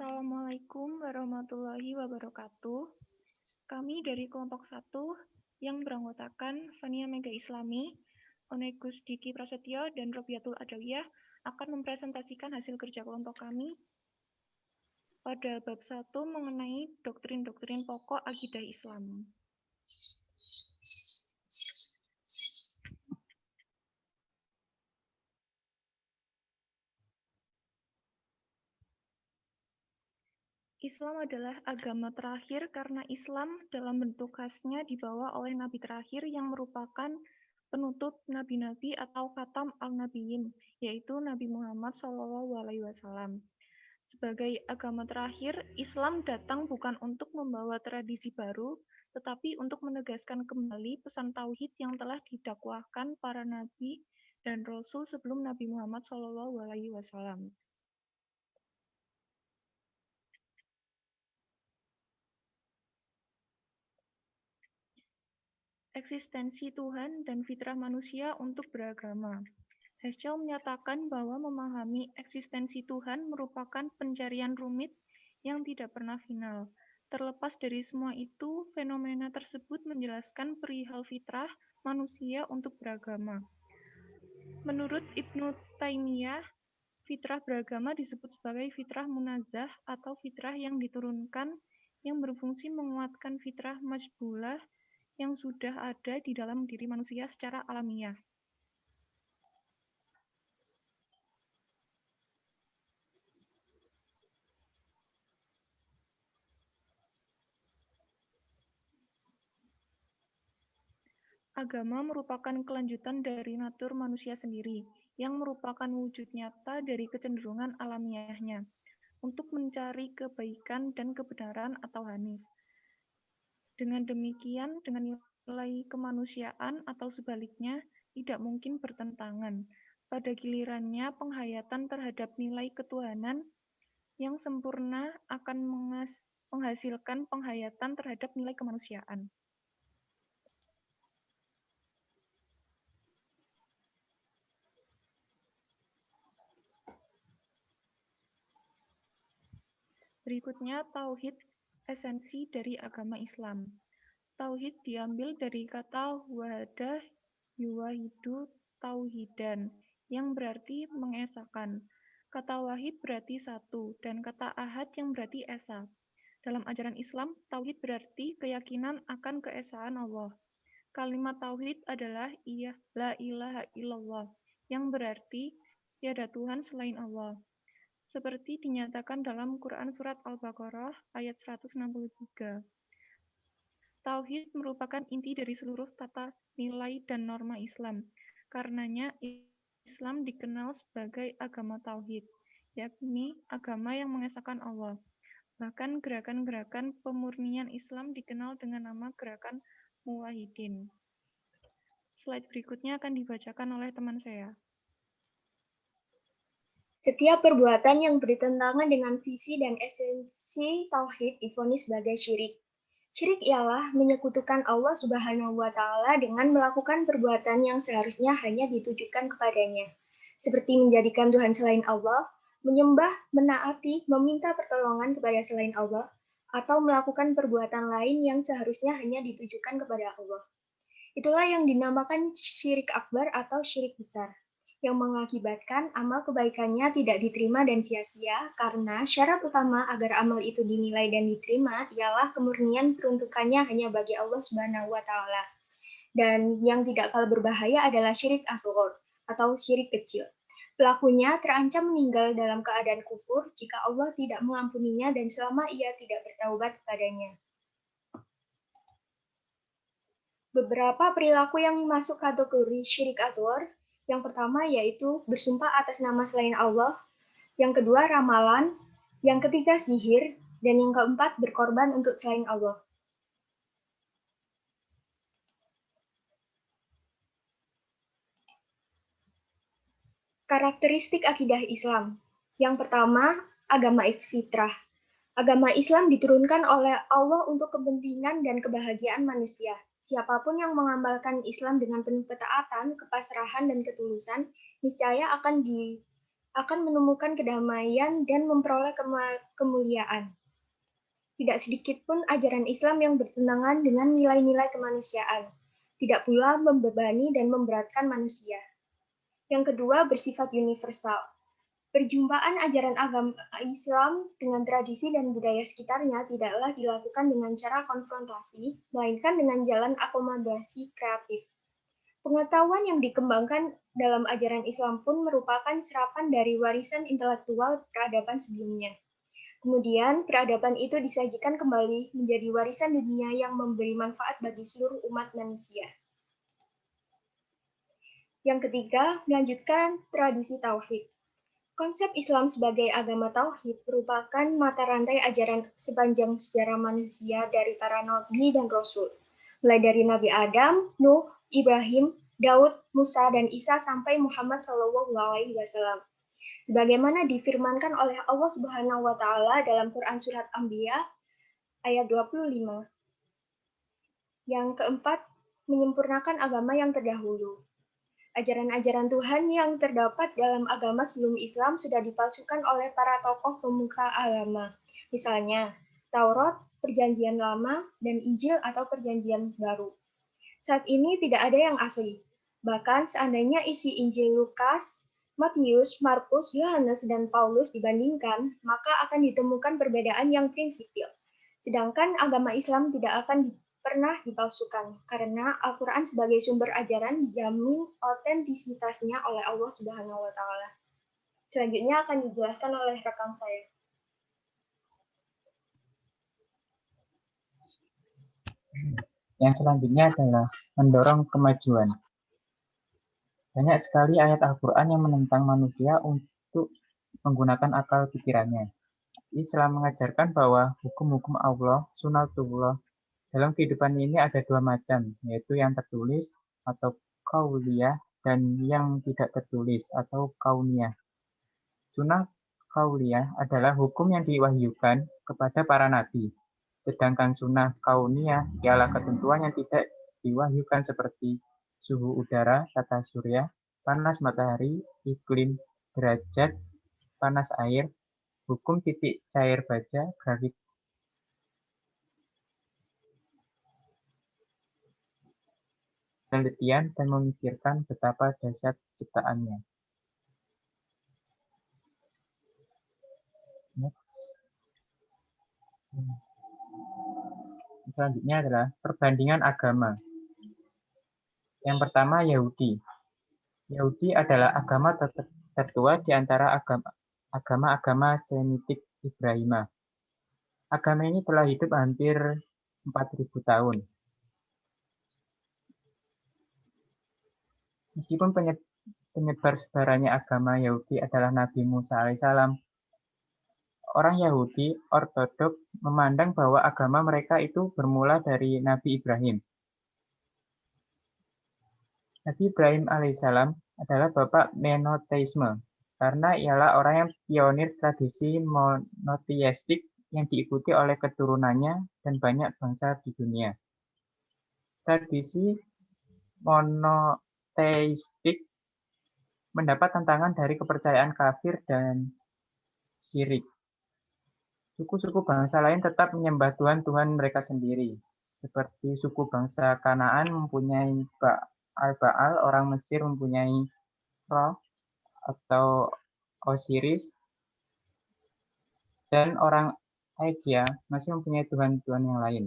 Assalamualaikum warahmatullahi wabarakatuh. Kami dari kelompok 1 yang beranggotakan Fania Mega Islami, Onegus Diki Prasetyo, dan Robiatul Adawiyah akan mempresentasikan hasil kerja kelompok kami pada bab 1 mengenai doktrin-doktrin pokok akidah Islam. Islam adalah agama terakhir karena Islam dalam bentuk khasnya dibawa oleh Nabi terakhir yang merupakan penutup nabi-nabi atau khatam al-nabiyyin, yaitu Nabi Muhammad SAW. Sebagai agama terakhir, Islam datang bukan untuk membawa tradisi baru, tetapi untuk menegaskan kembali pesan tauhid yang telah didakwahkan para nabi dan rasul sebelum Nabi Muhammad SAW. Eksistensi Tuhan dan fitrah manusia untuk beragama. Heschel menyatakan bahwa memahami eksistensi Tuhan merupakan pencarian rumit yang tidak pernah final. Terlepas dari semua itu, fenomena tersebut menjelaskan perihal fitrah manusia untuk beragama. Menurut Ibnu Taimiyah, fitrah beragama disebut sebagai fitrah munazah atau fitrah yang diturunkan yang berfungsi menguatkan fitrah majbulah yang sudah ada di dalam diri manusia secara alamiah. Agama merupakan kelanjutan dari natur manusia sendiri, yang merupakan wujud nyata dari kecenderungan alamiahnya, untuk mencari kebaikan dan kebenaran atau hanif. Dengan demikian, dengan nilai kemanusiaan atau sebaliknya, tidak mungkin bertentangan. Pada gilirannya, penghayatan terhadap nilai ketuhanan yang sempurna akan menghasilkan penghayatan terhadap nilai kemanusiaan. Berikutnya, tauhid, esensi dari agama Islam. Tauhid diambil dari kata wahadah yuwahidu tauhidan, yang berarti mengesakan. Kata wahid berarti satu, dan kata ahad yang berarti esa. Dalam ajaran Islam, tauhid berarti keyakinan akan keesaan Allah. Kalimat tauhid adalah la ilaha illallah, yang berarti tiada Tuhan selain Allah. Seperti dinyatakan dalam Quran Surat Al-Baqarah ayat 163. Tauhid merupakan inti dari seluruh tata nilai dan norma Islam. Karenanya, Islam dikenal sebagai agama tauhid, yakni agama yang mengesahkan Allah. Bahkan gerakan-gerakan pemurnian Islam dikenal dengan nama gerakan Muwahhidin. Slide berikutnya akan dibacakan oleh teman saya. Setiap perbuatan yang bertentangan dengan visi dan esensi tauhid divonis sebagai syirik. Syirik ialah menyekutukan Allah Subhanahu wa Ta'ala dengan melakukan perbuatan yang seharusnya hanya ditujukan kepadanya, seperti menjadikan Tuhan selain Allah, menyembah, menaati, meminta pertolongan kepada selain Allah, atau melakukan perbuatan lain yang seharusnya hanya ditujukan kepada Allah. Itulah yang dinamakan syirik akbar atau syirik besar, yang mengakibatkan amal kebaikannya tidak diterima dan sia-sia karena syarat utama agar amal itu dinilai dan diterima ialah kemurnian peruntukannya hanya bagi Allah Subhanahu wa Ta'ala. Dan yang tidak kalah berbahaya adalah syirik asghar atau syirik kecil. Pelakunya terancam meninggal dalam keadaan kufur jika Allah tidak mengampuninya dan selama ia tidak bertaubat kepadanya. Beberapa perilaku yang masuk kategori syirik asghar. Yang pertama yaitu bersumpah atas nama selain Allah, yang kedua ramalan, yang ketiga sihir, dan yang keempat berkorban untuk selain Allah. Karakteristik akidah Islam. Yang pertama, agama fitrah. Agama Islam diturunkan oleh Allah untuk kepentingan dan kebahagiaan manusia. Siapapun yang mengamalkan Islam dengan penuh ketaatan, kepasrahan, dan ketulusan, niscaya akan akan menemukan kedamaian dan memperoleh kemuliaan. Tidak sedikit pun ajaran Islam yang bertentangan dengan nilai-nilai kemanusiaan, tidak pula membebani dan memberatkan manusia. Yang kedua, bersifat universal. Perjumpaan ajaran agama Islam dengan tradisi dan budaya sekitarnya tidaklah dilakukan dengan cara konfrontasi, melainkan dengan jalan akomodasi kreatif. Pengetahuan yang dikembangkan dalam ajaran Islam pun merupakan serapan dari warisan intelektual peradaban sebelumnya. Kemudian, peradaban itu disajikan kembali menjadi warisan dunia yang memberi manfaat bagi seluruh umat manusia. Yang ketiga, melanjutkan tradisi tauhid. Konsep Islam sebagai agama tauhid merupakan mata rantai ajaran sepanjang sejarah manusia dari para nabi dan rasul, mulai dari Nabi Adam, Nuh, Ibrahim, Daud, Musa, dan Isa sampai Muhammad SAW. Sebagaimana difirmankan oleh Allah Subhanahu wa taala dalam Quran surat Anbiya ayat 25. Yang keempat, menyempurnakan agama yang terdahulu. Ajaran-ajaran Tuhan yang terdapat dalam agama sebelum Islam sudah dipalsukan oleh para tokoh pemuka agama. Misalnya, Taurat, Perjanjian Lama, dan Injil atau Perjanjian Baru. Saat ini tidak ada yang asli. Bahkan seandainya isi Injil Lukas, Matius, Markus, Yohanes, dan Paulus dibandingkan, maka akan ditemukan perbedaan yang prinsipil. Sedangkan agama Islam tidak akan pernah dipalsukan, karena Al-Quran sebagai sumber ajaran dijamin otentisitasnya oleh Allah Subhanahu wa Ta'ala. Selanjutnya akan dijelaskan oleh rekan saya. Yang selanjutnya adalah mendorong kemajuan. Banyak sekali ayat Al-Quran yang menentang manusia untuk menggunakan akal pikirannya. Islam mengajarkan bahwa hukum-hukum Allah, sunatullah, dalam kehidupan ini ada dua macam, yaitu yang tertulis atau kauliyah dan yang tidak tertulis atau kauniyah. Sunnah kauliyah adalah hukum yang diwahyukan kepada para nabi, sedangkan sunnah kauniyah ialah ketentuan yang tidak diwahyukan seperti suhu udara, tata surya, panas matahari, iklim, derajat, panas air, hukum titik cair baja, gravitasi, penelitian, dan memikirkan betapa dahsyat ciptaannya. Selanjutnya adalah perbandingan agama. Yang pertama, Yahudi. Yahudi adalah agama tertua di antara agama-agama Semitik Ibrahimah. Agama ini telah hidup hampir 4.000 tahun. Meskipun penyebar-sebarannya agama Yahudi adalah Nabi Musa alaihissalam, orang Yahudi Ortodoks memandang bahwa agama mereka itu bermula dari Nabi Ibrahim. Nabi Ibrahim alaihissalam adalah bapak monoteisme, karena ialah orang yang pionir tradisi monoteistik yang diikuti oleh keturunannya dan banyak bangsa di dunia. Tradisi monoteistik mendapat tantangan dari kepercayaan kafir dan syirik. Suku-suku bangsa lain tetap menyembah Tuhan mereka sendiri, seperti suku bangsa Kanaan mempunyai Baal, orang Mesir mempunyai Ra atau Osiris, dan orang Asia masih mempunyai tuhan-tuhan yang lain.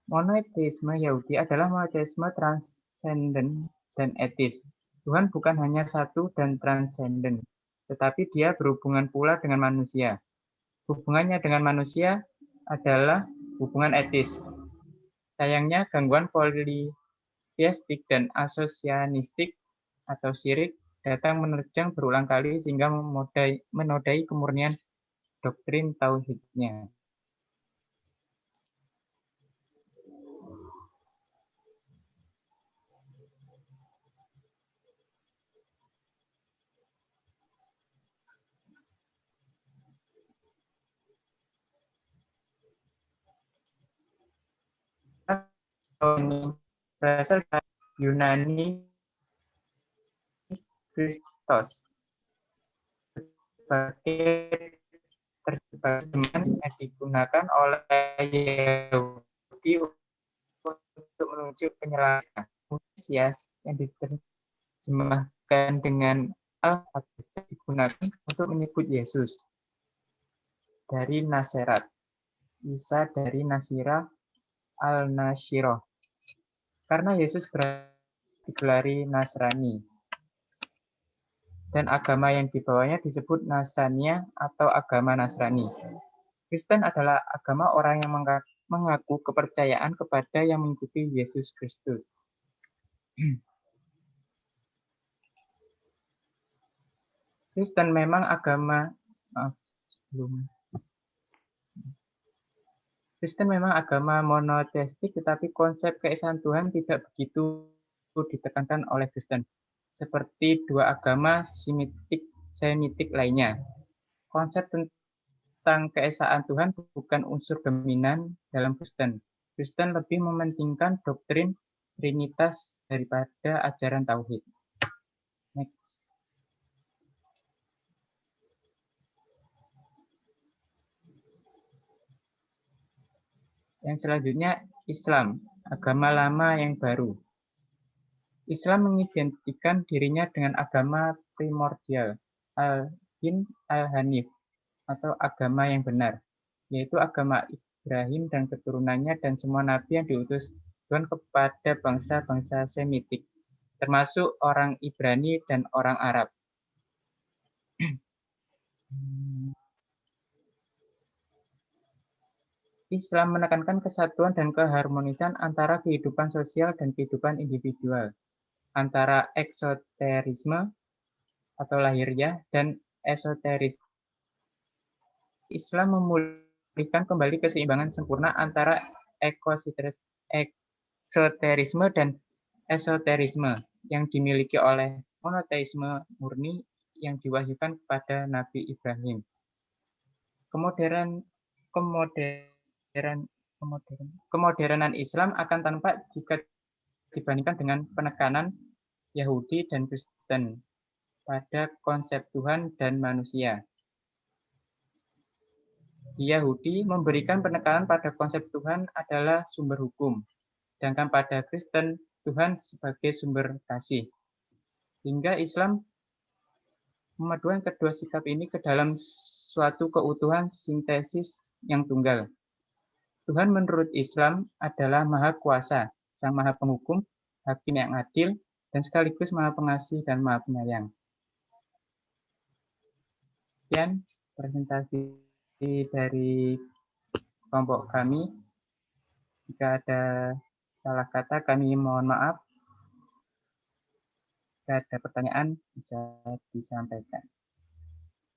Monoteisme Yahudi adalah monoteisme transenden dan etis. Tuhan bukan hanya satu dan transenden, tetapi dia berhubungan pula dengan manusia. Hubungannya dengan manusia adalah hubungan etis. Sayangnya, gangguan politeistik dan asosianistik atau syirik datang menerjang berulang kali sehingga menodai kemurnian doktrin tauhidnya. Ini berasal dari Yunani Kristos sebagai terjemahan yang digunakan oleh Yahudi untuk menuju penyelamat. Mesias yang diterjemahkan dengan Al-Fatihah digunakan untuk menyebut Yesus dari Nazaret, Isa dari Nasirah Al-Nashiroh. Karena Yesus digelari Nasrani. Dan agama yang dibawanya disebut Nasraniyah atau agama Nasrani. Kristen adalah agama orang yang mengaku kepercayaan kepada yang mengikuti Yesus Kristus. Kristen memang agama monoteistik, tetapi konsep keesaan Tuhan tidak begitu ditekankan oleh Kristen, seperti dua agama Semitik lainnya. Konsep tentang keesaan Tuhan bukan unsur dominan dalam Kristen. Kristen lebih mementingkan doktrin Trinitas daripada ajaran Tauhid. Next. Yang selanjutnya, Islam, agama lama yang baru. Islam mengidentikan dirinya dengan agama primordial, Al-Din Al-Hanif, atau agama yang benar, yaitu agama Ibrahim dan keturunannya dan semua nabi yang diutus Tuhan kepada bangsa-bangsa Semitik, termasuk orang Ibrani dan orang Arab. Islam menekankan kesatuan dan keharmonisan antara kehidupan sosial dan kehidupan individual, antara eksoterisme atau lahiriah dan esoterisme. Islam memulihkan kembali keseimbangan sempurna antara eksoterisme dan esoterisme yang dimiliki oleh monoteisme murni yang diwahyukan kepada Nabi Ibrahim. Kemodernan Islam akan tampak jika dibandingkan dengan penekanan Yahudi dan Kristen pada konsep Tuhan dan manusia. Di Yahudi memberikan penekanan pada konsep Tuhan adalah sumber hukum, sedangkan pada Kristen Tuhan sebagai sumber kasih. Hingga Islam memadukan kedua sikap ini ke dalam suatu keutuhan sintesis yang tunggal. Tuhan menurut Islam adalah Maha Kuasa, Sang Maha Penghukum, Hakim yang adil, dan sekaligus Maha Pengasih dan Maha Penyayang. Sekian presentasi dari kelompok kami. Jika ada salah kata, kami mohon maaf. Jika ada pertanyaan, bisa disampaikan.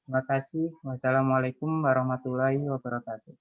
Terima kasih. Wassalamualaikum warahmatullahi wabarakatuh.